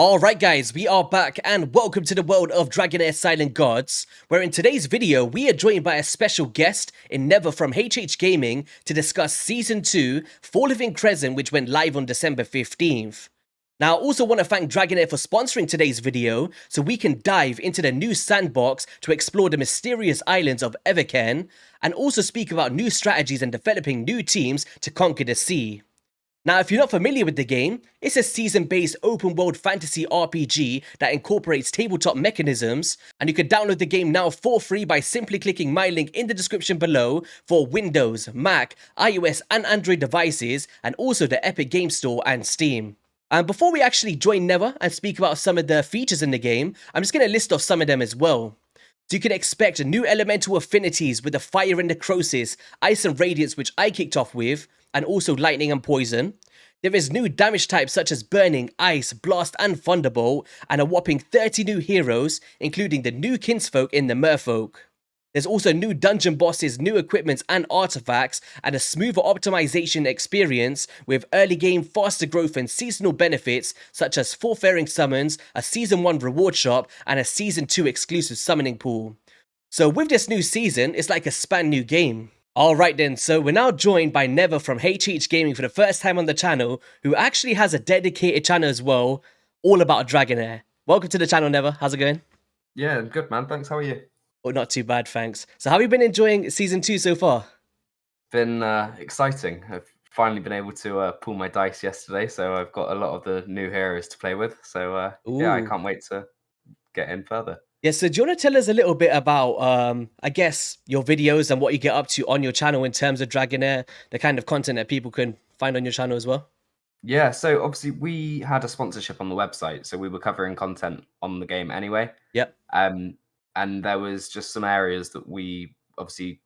Alright guys, we are back and welcome to the world of Dragonheir Silent Gods, where in today's video we are joined by a special guest in Neva from HH Gaming to discuss Season 2, Fall of Crescent, which went live on December 15th. Now I also want to thank Dragonheir for sponsoring today's video, so we can dive into the new Sandbox to explore the mysterious islands of Evercairn, and also speak about new strategies and developing new teams to conquer the sea. Now, if you're not familiar with the game, it's a season-based open-world fantasy RPG that incorporates tabletop mechanisms, and you can download the game now for free by simply clicking my link in the description below for Windows, Mac, iOS and Android devices, and also the Epic Game Store and Steam. And before we actually join Neva and speak about some of the features in the game, I'm just going to list off some of them as well. So you can expect new elemental affinities with the fire and necrosis, ice and radiance, which I kicked off with, and also lightning and poison. There is new damage types such as burning, ice, blast and thunderbolt, and a whopping 30 new heroes, including the new kinsfolk in the merfolk. There's also new dungeon bosses, new equipments and artifacts, and a smoother optimization experience with early game faster growth and seasonal benefits such as forfaring summons, a Season 1 reward shop, and a Season 2 exclusive summoning pool. So with this new season, it's like a span new game. Alright then, so we're now joined by Neva from HH Gaming for the first time on the channel, who actually has a dedicated channel as well, all about Dragonheir. Welcome to the channel, Neva. How's it going? Yeah, good man, thanks. How are you? Oh, not too bad, thanks. So how have you been enjoying Season 2 so far? Been exciting. I've finally been able to pull my dice yesterday, so I've got a lot of the new heroes to play with. So yeah, I Ooh. can't wait to get in further. Yeah, so do you want to tell us a little bit about, I guess, your videos and what you get up to on your channel in terms of Dragonheir, the kind of content that people can find on your channel as well? Yeah, so obviously we had a sponsorship on the website, so we were covering content on the game anyway. Yep. And there was just some areas that we obviously,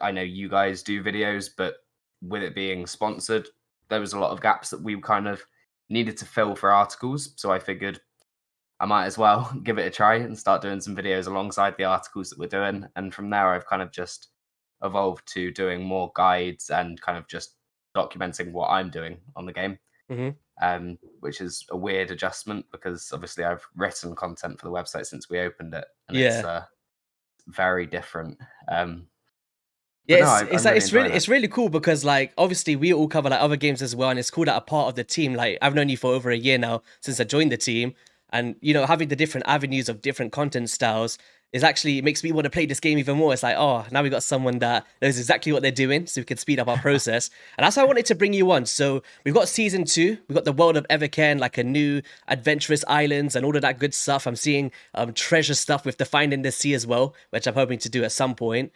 I know you guys do videos, but with it being sponsored, there was a lot of gaps that we kind of needed to fill for articles. So I figured I might as well give it a try and start doing some videos alongside the articles that we're doing. And from there, I've kind of just evolved to doing more guides and kind of just documenting what I'm doing on the game, which is a weird adjustment because obviously I've written content for the website since we opened it, and it's Yeah. very different. Yeah, But no, it's I'm like really enjoying it. it's really cool because like obviously we all cover like other games as well, and it's cool that a part of the team. Like I've known you for over a year now since I joined the team, and you know having the different avenues of different content styles is actually it makes me want to play this game even more. It's like oh now we got someone that knows exactly what they're doing, so we can speed up our process, and that's why I wanted to bring you on. So we've got Season 2, we've got the world of Evercairn, like a new adventurous islands and all of that good stuff. I'm seeing treasure stuff with the Finding the Sea as well, which I'm hoping to do at some point.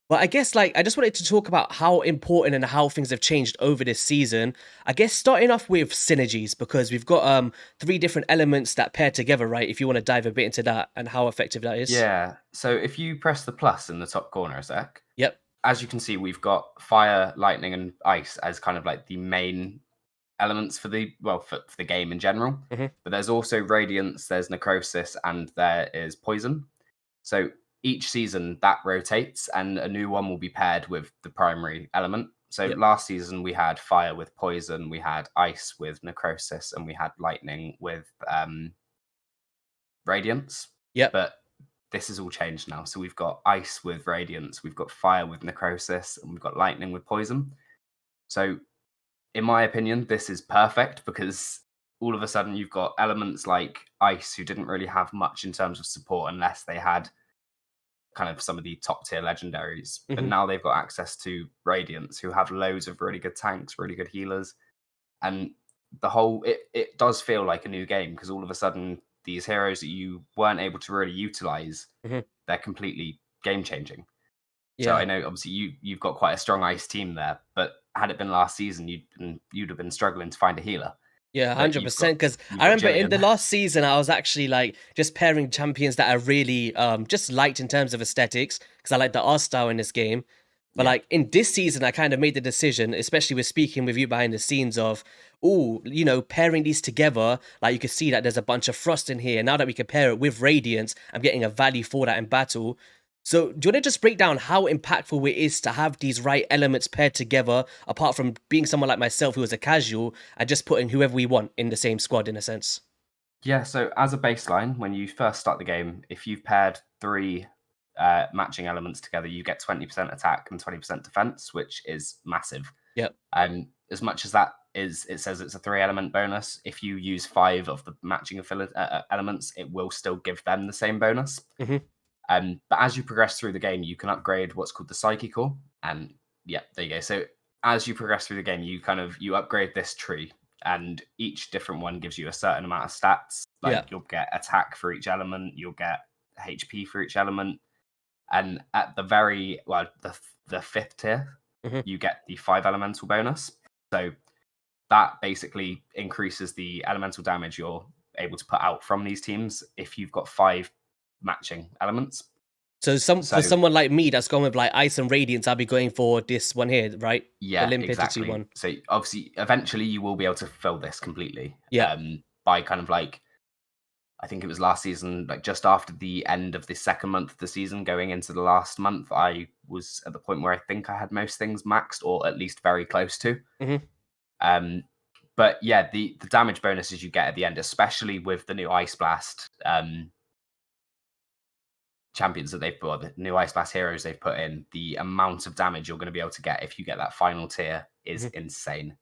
But I guess like I just wanted to talk about how important and how things have changed over this season. I guess starting off with synergies because we've got three different elements that pair together, right? If you want to dive a bit into that and how effective that is. Yeah. So if you press the plus in the top corner a sec, Yep. as you can see, we've got fire, lightning, and ice as kind of like the main elements for the for the game in general. Mhm. But there's also radiance, there's necrosis, and there is poison. So each season that rotates, and a new one will be paired with the primary element. So Yep. last season we had fire with poison, we had ice with necrosis, and we had lightning with radiance. Yep. But this has all changed now. So we've got ice with radiance, we've got fire with necrosis, and we've got lightning with poison. So, in my opinion, this is perfect because all of a sudden you've got elements like ice who didn't really have much in terms of support unless they had kind of some of the top tier legendaries. But Mhm. now they've got access to radiance who have loads of really good tanks, really good healers. And the whole it does feel like a new game because all of a sudden these heroes that you weren't able to really utilize, Mhm. they're completely game changing. So I Yeah. know obviously you've got quite a strong ice team there, but had it been last season, you'd have been struggling to find a healer. Yeah, But 100%. Because you've I got remember in the Jillian. last season, I was actually like just pairing champions that I really just liked in terms of aesthetics because I like the art style in this game. But Yeah, like in this season, I kind of made the decision, especially with speaking with you behind the scenes, of oh, you know, pairing these together. Like you can see that there's a bunch of frost in here. Now that we can pair it with radiance, I'm getting a value for that in battle. So, do you want to just break down how impactful it is to have these right elements paired together, apart from being someone like myself who is a casual and just putting whoever we want in the same squad in a sense? Yeah, so as a baseline, when you first start the game, if you've paired three matching elements together, you get 20% attack and 20% defense, which is massive. Yep. And as much as that is, it says it's a 3 element bonus. If you use 5 of the matching elements, it will still give them the same bonus. Hmm. But as you progress through the game, you can upgrade what's called the Psyche Core. And yeah, there you go. So as you progress through the game, you upgrade this tree, and each different one gives you a certain amount of stats. Yeah. Like you'll get attack for each element, you'll get HP for each element, and at the the fifth tier, Hmm. you get the 5 elemental bonus. So that basically increases the elemental damage you're able to put out from these teams if you've got 5 matching elements. So for So someone like me that's going with like Ice and Radiance, I'll be going for this one here, right? The yeah, Limpidity exactly. one. So obviously, eventually, you will be able to fill this completely. Yeah. By kind of like, I think it was last season, like just after the end of the second month of the season, going into the last month, I was at the point where I think I had most things maxed, or at least very close to. Hmm. Um, but yeah, the damage bonuses you get at the end, especially with the new Ice Blast champions that they've put, the new Ice Blast heroes they've put in, the amount of damage you're going to be able to get if you get that final tier is Hmm. insane.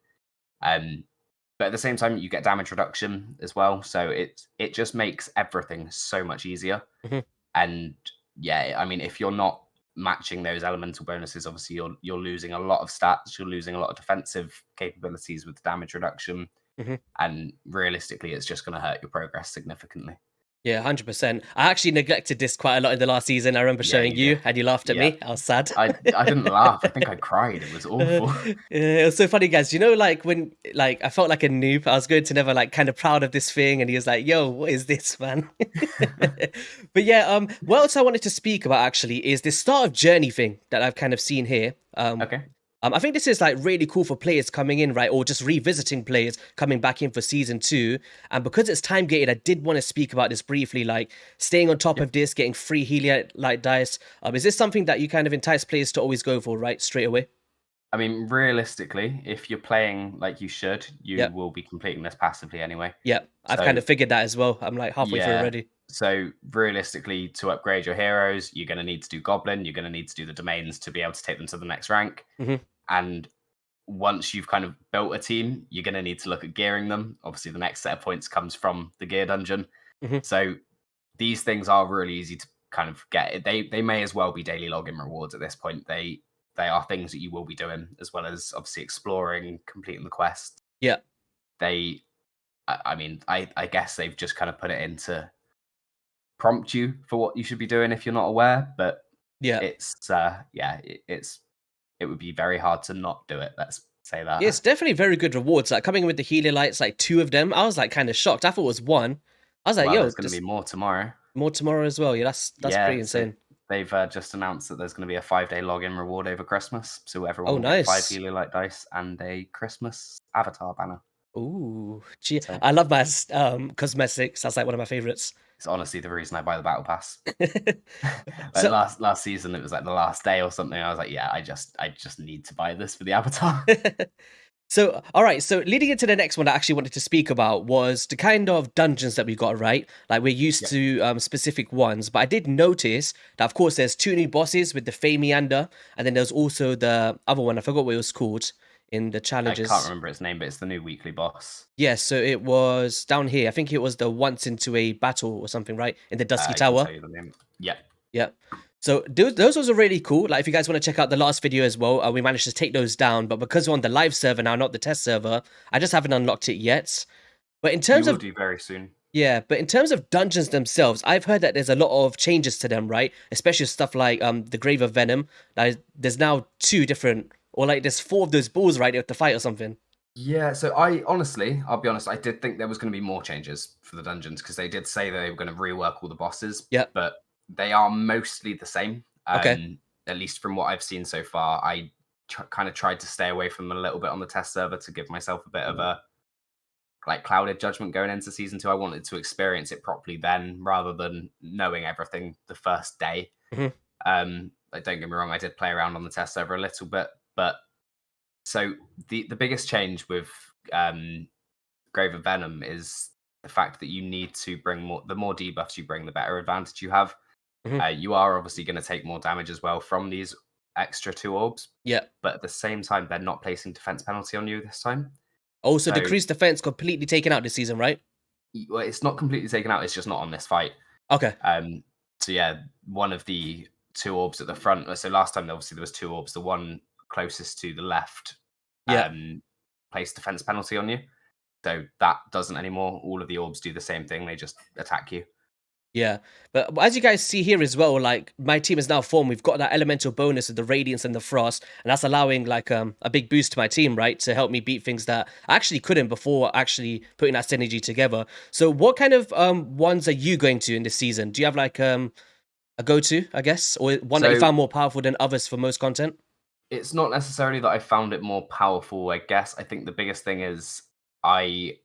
But at the same time, you get damage reduction as well, so it just makes everything so much easier. Hmm. And yeah, I mean, if you're not matching those elemental bonuses, obviously you're losing a lot of stats, you're losing a lot of defensive capabilities with damage reduction, Hmm. and realistically, it's just going to hurt your progress significantly. Yeah, 100%. I actually neglected this quite a lot in the last season. I remember Yeah, showing you did. you, and you laughed at Yeah, me. I was sad. I didn't laugh. I think I cried. It was awful. It was so funny, guys. You know, like when like I felt like a noob. I was going to Never like kind of proud of this thing, and he was like, "Yo, what is this, man?" But yeah, what else I wanted to speak about actually is this start of journey thing that I've kind of seen here. Okay. I think this is like really cool for players coming in, right? Or just revisiting players coming back in for season 2. And because it's time gated, I did want to speak about this briefly, like staying on top Yeah. of this, getting free Heliolite dice. Is this something that you kind of entice players to always go for, right? Straight away? I mean, realistically, if you're playing like you should, you Yep. will be completing this passively anyway. Yep. I've kind So of figured that as well. I'm like halfway through yeah. already. So realistically, to upgrade your heroes, you're going to need to do Goblin. You're going to need to do the domains to be able to take them to the next rank. Hmm. And once you've kind of built a team, you're going to need to look at gearing them. Obviously, the next set of points comes from the gear dungeon. Hmm. So these things are really easy to kind of get. They may as well be daily login rewards at this point. They are things that you will be doing, as well as obviously exploring, completing the quest. Yeah. They, I mean, I guess they've just kind of put it in to prompt you for what you should be doing if you're not aware. But Yeah. it's it would be very hard to not do it. Let's say Yeah, it's that. definitely very good rewards. Like coming in with the Heliolites, like 2 of them. I was like kind of shocked. I thought it was 1. I was like, Well, yo, there's going to be just more tomorrow. more tomorrow as well. Yeah, that's pretty Yeah, so insane. they've just announced that there's going to be a 5-day login reward over Christmas. So everyone Oh, will get 5 nice. Heliolite dice and a Christmas avatar banner. Ooh, gee, So I love my cosmetics. That's like one of my favorites. it's honestly the reason I buy the battle pass. Like So, last season, it was like the last day or something. I was like, yeah, I just need to buy this for the avatar. so all right. So leading into the next one, I actually wanted to speak about was the kind of dungeons that we got. Right, like we're used Yep. to specific ones, but I did notice that of course there's 2 new bosses with the Fey Meander, and then there's also the other one. I forgot what it was called in the I challenges. can't remember its name, but it's the new weekly boss. Yeah, so it was down here. I think it was the once into a battle or something, right? In the Dusky I can Tower. tell you the name. Yeah. Yeah. So those was really cool. Like if you guys want to check out the last video as well, we managed to take those down. But because we're on the live server now, not the test server, I just haven't unlocked it yet. But in You terms will of do very soon. yeah, but in terms of dungeons themselves, I've heard that there's a lot of changes to them, right? Especially stuff like the Grave of Venom. Like, there's now 2 different, or like there's 4 of those bulls, right? You have to fight or something. Yeah, so I'll be honest, I did think there was going to be more changes for the dungeons because they did say they were going to rework all the bosses, Yeah. but they are mostly the same. Okay. At least from what I've seen so far, I kind of tried to stay away from them a little bit on the test server to give myself a bit of a like clouded judgment going into season 2. I wanted to experience it properly then, rather than knowing everything the first day. Hmm. Like, don't get me wrong, I did play around on the test server a little bit, but so the biggest change with Grave of Venom is the fact that you need to bring more. The more debuffs you bring, the better advantage you have. Mhm. You are obviously going to take more damage as well from these extra 2 orbs, Yeah. but at the same time, they're not placing defense penalty on you this time. Also, So decreased defense completely taken out this season, right? well, it's not completely taken out. It's just not on this fight. Okay. So yeah, one of the 2 orbs at the front. So last time, obviously, there was 2 orbs. The one closest to the left Yeah. placed defense penalty on you. So that doesn't anymore. All of the orbs do the same thing. They just attack you. Yeah, but as you guys see here as well, like my team is now formed. We've got that elemental bonus of the radiance and the frost, and that's allowing like a big boost to my team, right, to help me beat things that I actually couldn't before actually putting that synergy together. So, what kind of ones are you going to in this season? Do you have like a go-to, I guess, or one that you So found more powerful than others for most content? it's not necessarily that I found it more powerful. I guess I think the biggest thing is I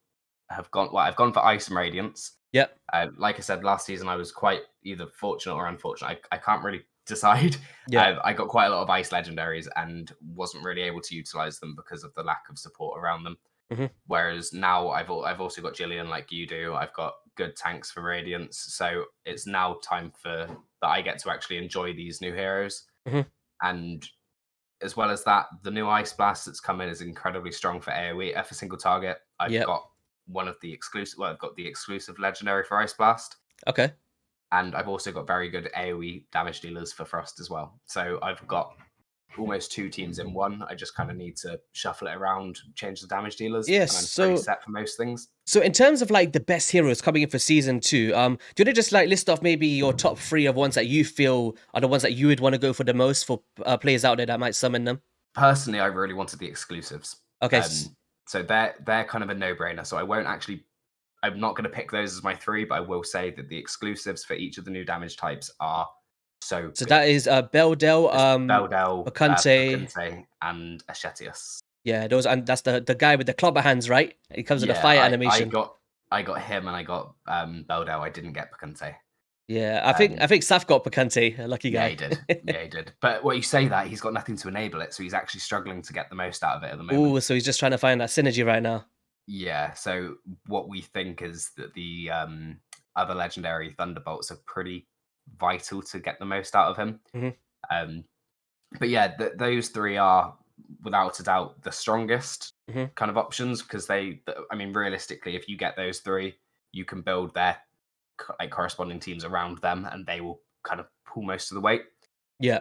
have gone. Well, I've gone for ice and radiance. Yep. Like I said, last season I was quite either fortunate or unfortunate. I can't really decide. Yeah. I got quite a lot of ice legendaries and wasn't really able to utilize them because of the lack of support around them. Hmm. Whereas now I've also got Jillian like you do. I've got good tanks for Radiance, so it's now time for that I get to actually enjoy these new heroes. Hmm. And as well as that, the new Ice Blast that's come in is incredibly strong for AoE for single target. I've Yep. got one of the exclusive. Well, I've got the exclusive legendary for Ice Blast, Okay. and I've also got very good AoE damage dealers for Frost as well. So I've got almost 2 teams in one. I just kind of need to shuffle it around, change the damage dealers, Yes. and I'm pretty So, set for most things. so in terms of like the best heroes coming in for season 2, do you want to just like list off maybe your top 3 of ones that you feel are the ones that you would want to go for the most for players out there that might summon them? Personally, I really wanted the exclusives. Okay. So they're kind of a no-brainer. So I won't actually. I'm not going to pick those as my 3, but I will say that the exclusives for each of the new damage types are so So good. that is Beldel, Beldel, Bacante. Bacante, and Ashetius. Yeah, those, and that's the guy with the clubber hands, right? He comes with a fire animation. I got him and I got Beldel. I didn't get Bacante. Yeah, I think Saf got Bacante, a lucky guy. Yeah, he did. Yeah, he did. But what you say that he's got nothing to enable it, so he's actually struggling to get the most out of it at the moment. Ooh, so he's just trying to find that synergy right now. Yeah. So what we think is that the other legendary Thunderbolts are pretty vital to get the most out of him. Hmm. But yeah, those 3 are without a doubt the strongest Hmm. kind of options because I mean, realistically, if you get those 3, you can build their like corresponding teams around them, and they will kind of pull most of the weight. Yeah.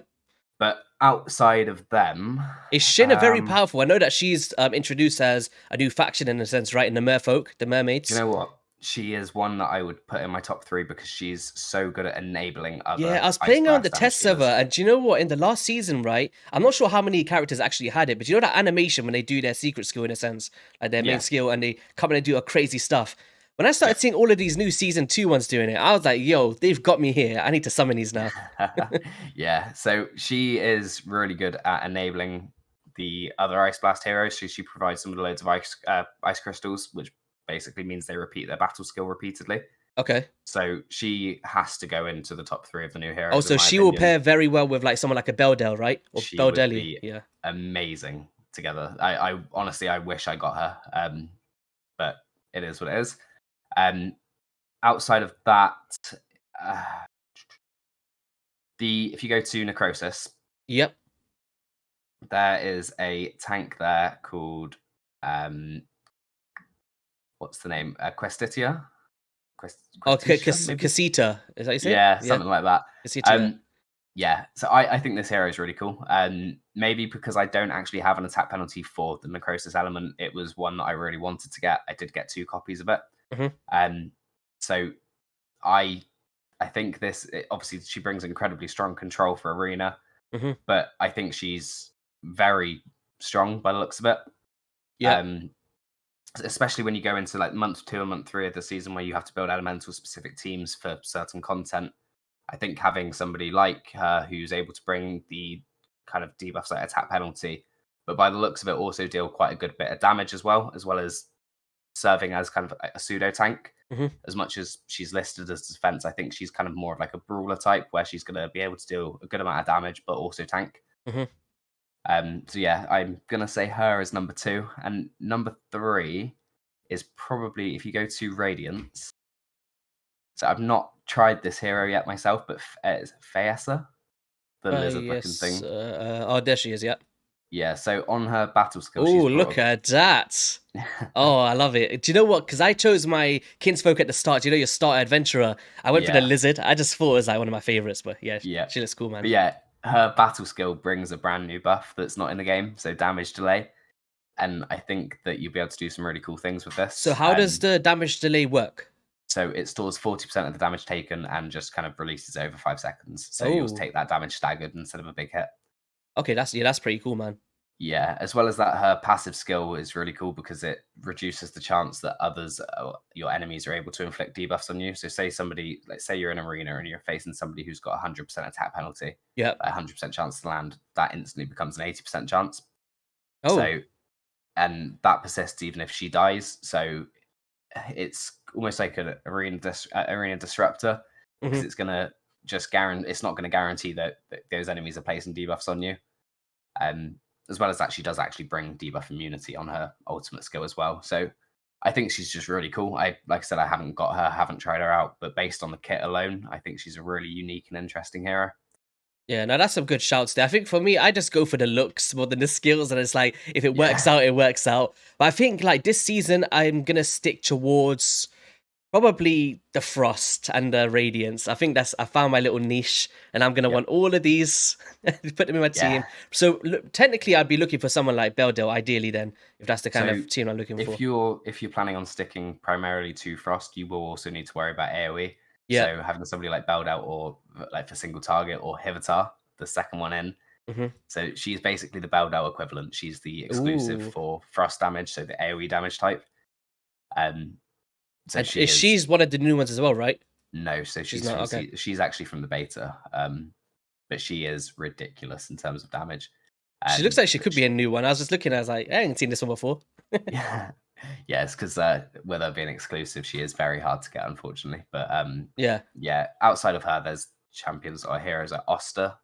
But outside of them, Is Shinna very powerful? I know that she's introduced as a new faction in a sense, right? In the Merfolk, the mermaids. do you know what? She is one that I would put in my top 3 because she's so good at enabling other. Yeah, I was Ice playing on the Blast test damage server, dealers. and do you know what? In the last season, right? I'm not sure how many characters actually had it, but you know that animation when they do their secret skill in a sense, like their main Yeah. skill, and they come in and do a crazy stuff. When I started seeing all of these new season 2 ones doing it, I was like, yo, they've got me here. I need to summon these now. Yeah, so she is really good at enabling the other Ice Blast heroes. She provides them with loads of ice crystals, which basically means they repeat their battle skill repeatedly. Okay. So she has to go into the top 3 of the new heroes. Oh, so she will pair very well with like someone like a Beldel, right? Or She would Beldeli. be Yeah. amazing together. I honestly, I wish I got her, but it is what it is. Outside of that, if you go to Necrosis, Yep. there is a tank there called what's the name? Questitia. Oh, Questia, maybe? Casita. Is that how you say Yeah, it? something like that. Casita. Yeah. Yeah, so I think this hero is really cool. Maybe because I don't actually have an attack penalty for the Necrosis element, it was one that I really wanted to get. I did get 2 copies of it. So I think obviously she brings incredibly strong control for arena, but I think she's very strong by the looks of it. Yeah. Especially when you go into like month 2 and month 3 of the season where you have to build elemental specific teams for certain content. I think having somebody like her who's able to bring the kind of debuffs like attack penalty, but by the looks of it also deal quite a good bit of damage as well as serving as kind of a pseudo tank. As much as she's listed as defense, I think she's kind of more of like a brawler type where she's going to be able to deal a good amount of damage, but also tank. So yeah, I'm going to say her as number 2. And number 3 is probably if you go to Radiance. So I've not tried this hero yet myself, but it's Faesa, the lizard-looking Yes. thing. Oh, there she is. Yeah. Yeah, so on her battle skill, Oh, she's look got at that. Oh, I love it. Do you know what? Because I chose my kinsfolk at the start. You know, your starter adventurer. I went for the yeah, lizard. I just thought it was like one of my favorites. But yeah, yeah. she looks cool, man. But yeah, her battle skill brings a brand new buff that's not in the game, so damage delay. And I think that you'll be able to do some really cool things with So this. how does the damage delay work? So it stores 40% of the damage taken and just kind of releases over 5 seconds. So you'll Oh, take that damage staggered instead of a big hit. okay. That's pretty cool, man. Yeah, as well as that, her passive skill is really cool because it reduces the chance that your enemies, are able to inflict debuffs on you. So, say somebody, let's say you're in an arena and you're facing somebody who's got 100% attack penalty, Yep. 100% chance to land, that instantly becomes an 80% chance. Oh. So, and that persists even if she dies. So, it's almost like an arena disruptor because Hmm. it's gonna just guarantee it's not going to guarantee that those enemies are placing debuffs on you. Um, as well as that, she does actually bring debuff immunity on her ultimate skill as well. So I think she's just really cool. Like I said, I haven't got her, haven't tried her out, but based on the kit alone, I think she's a really unique and interesting hero. Yeah, no, that's some good shouts there. I think for me, I just go for the looks more than the skills, and it's like if it works Yeah, out, it works out. But I think like this season, I'm gonna stick towards probably the Frost and the Radiance. I think I found my little niche, and I'm gonna yep, want all of these, put them in my yeah. team. So technically, I'd be looking for someone like Beldel, ideally. Then, if that's the kind So of team I'm looking for. if you're planning on sticking primarily to Frost, you will also need to worry about AoE. Yeah. So having somebody like Beldout or like for single target or Hivitar, the second one in. Hmm. So she's basically the Beldout equivalent. She's the exclusive Ooh. for Frost damage, so the AoE damage type. Um, so And she is she's one of the new ones as well, right? no, so She's she's not from okay. she's actually from the beta, but she is ridiculous in terms of damage. She looks Um, like she could be a new one. I was just looking. I was like, I ain't seen this one before. yeah, yeah, it's because with her being exclusive, she is very hard to get, unfortunately. But Yeah. yeah, outside of her, there's champions or heroes like Oster,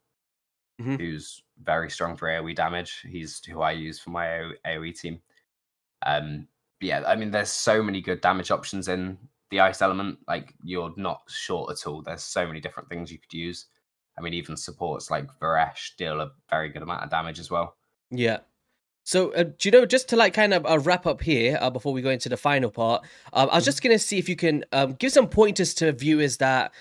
Hmm. who's very strong for AoE damage. He's who I use for my AoE team. But yeah, I mean, there's so many good damage options in the ice element. Like, you're not short at all. There's so many different things you could use. I mean, even supports like Varesh deal a very good amount of damage as well. Yeah. So, do you know, just to like kind of wrap up here before we go into the final part, I was Mhm. just going to see if you can give some pointers to viewers that,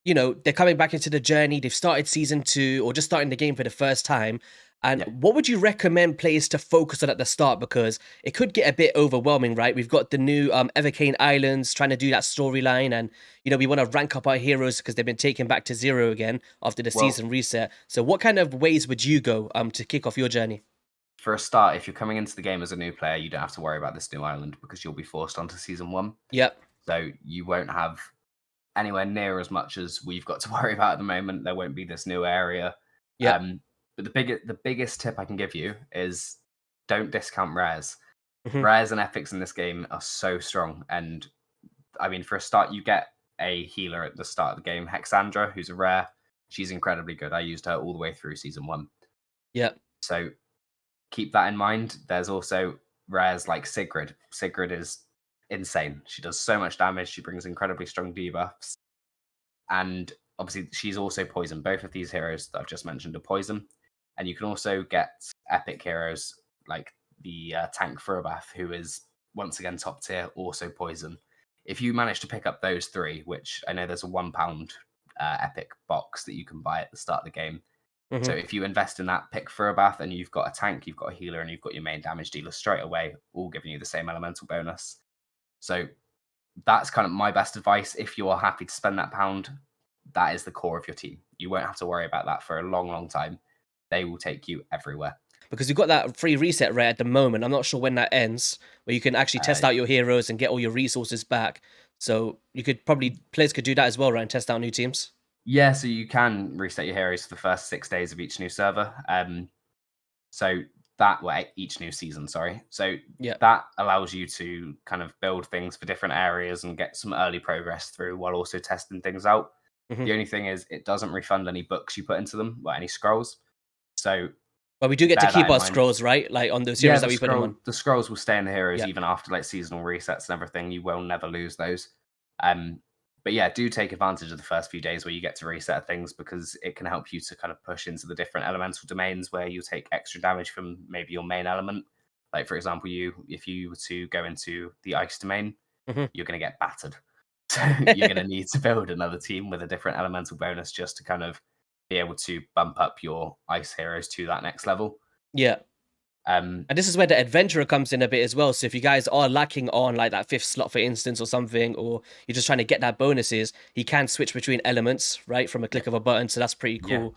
you know, they're coming back into the journey, they've started season 2 or just starting the game for the first time. And Yeah. what would you recommend players to focus on at the start? Because it could get a bit overwhelming, right? We've got the new Evercane Islands trying to do that storyline. And, you know, we want to rank up our heroes because they've been taken back to 0 again after the Well, season reset. So what kind of ways would you go to kick off your journey? for a start, if you're coming into the game as a new player, you don't have to worry about this new island because you'll be forced onto season 1. Yep. So you won't have anywhere near as much as we've got to worry about at the moment. There won't be this new area. Yep. But the biggest tip I can give you is don't discount rares. Hmm. Rares and epics in this game are so strong. And I mean, for a start, you get a healer at the start of the game, Hexandra, who's a rare. She's incredibly good. I used her all the way through season 1. Yep. So keep that in mind. There's also rares like Sigrid. Sigrid is insane. She does so much damage. She brings incredibly strong debuffs. And obviously, she's also poison. Both of these heroes that I've just mentioned are poison. And you can also get epic heroes like the tank Furabath, who is once again top tier, also poison. If you manage to pick up those 3, which I know there's a £1 epic box that you can buy at the start of the game. So Hmm. if you invest in that, pick Furabath, and you've got a tank, you've got a healer, and you've got your main damage dealer straight away, all giving you the same elemental bonus. So that's kind of my best advice. If you are happy to spend that £1, that is the core of your team. You won't have to worry about that for a long, long time. They will take you everywhere. Because you've got that free reset rate at the moment. I'm not sure when that ends, where you can actually Uh, test out your heroes and get all your resources back. So you could probably players could do that as well, right? And test out new teams. yeah, so you can reset your heroes for the first 6 days of each new server. So that way, each new season, sorry. So Yeah. that allows you to kind of build things for different areas and get some early progress through while also testing things out. Hmm. The only thing is, it doesn't refund any books you put into them, or any scrolls. So But we do get to bear that keep in our mind. scrolls, right? Like on those Yeah, heroes that we put them on. the scrolls will stay in the heroes Yeah. even after like seasonal resets and everything. You will never lose those. Um, but yeah, do take advantage of the first few days where you get to reset things, because it can help you to kind of push into the different elemental domains where you take extra damage from maybe your main element. Like for example, if you were to go into the ice domain, Mhm. you're going to get battered. So you're going to need to build another team with a different elemental bonus just to kind of be able to bump up your ice heroes to that next level. Yeah. Um, And this is where the adventurer comes in a bit as well. So if you guys are lacking on like that 5th slot, for instance, or something, or you're just trying to get that bonuses, he can switch between elements, right, from a click of a button. So that's pretty yeah. cool.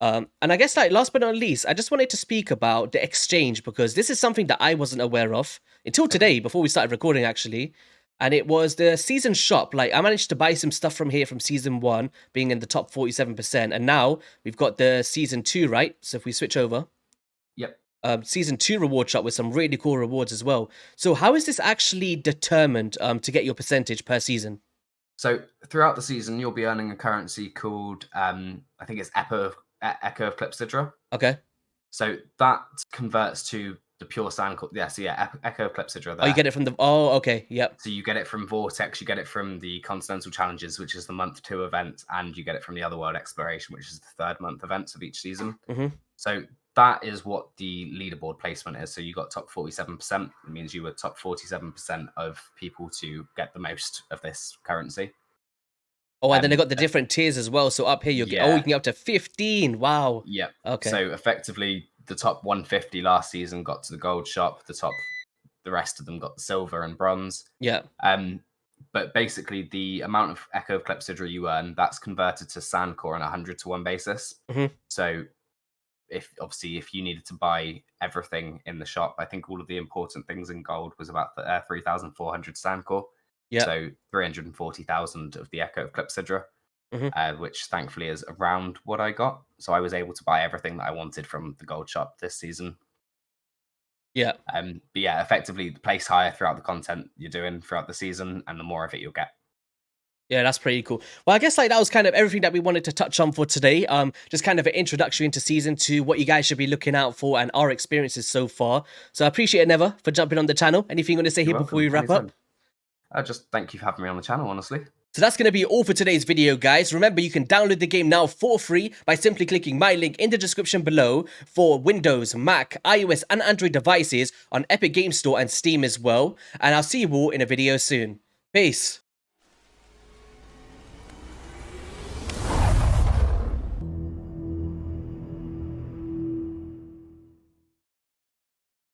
And I guess like last but not least, I just wanted to speak about the exchange, because this is something that I wasn't aware of until today, before we started recording actually. And it was the season shop. Like I managed to buy some stuff from here from season 1, being in the top 47%, and now we've got the season 2, right? So if we switch over, Yep. season 2 reward shop with some really cool rewards as well. So how is this actually determined to get your percentage per season? So throughout the season, you'll be earning a currency called I think it's Echo of Clepsydra. Okay. So that converts to the pure sand. So yeah, Echo of Clepsydra Oh, you there. get it from the... Oh, okay. Yep. So you get it from Vortex, you get it from the Continental Challenges, which is the month 2 event, and you get it from the Otherworld Exploration, which is the 3rd month events of each season. Mm-hmm. So that is what the leaderboard placement is. So you got top 47%. It means you were top 47% of people to get the most of this currency. Oh, and then they got the different tiers as well. So up here, you get... Oh, you can get up to 15. Wow. Yep. Okay. So effectively, the top 150 last season got to the gold shop. The rest of them got the silver and bronze. Yeah. But basically, the amount of Echo of Clepsydra you earn, that's converted to sand core on a 100-to-1 basis. Mm-hmm. So if you needed to buy everything in the shop, I think all of the important things in gold was about 3,400 sand core. Yeah. So 340,000 of the Echo of Clepsydra, which thankfully is around what I got. So I was able to buy everything that I wanted from the gold shop this season. Yeah. But yeah, effectively place higher throughout the content you're doing throughout the season, and the more of it you'll get. Yeah, that's pretty cool. Well, I guess like that was kind of everything that we wanted to touch on for today. Just kind of an introduction into season 2, what you guys should be looking out for, and our experiences so far. So I appreciate it, Neva, for jumping on the channel. Anything you want to say here before we wrap up? Just thank you for having me on the channel, honestly. So that's going to be all for today's video, guys. Remember, you can download the game now for free by simply clicking my link in the description below for Windows, Mac, iOS, and Android devices on Epic Games Store and Steam as well. And I'll see you all in a video soon. Peace.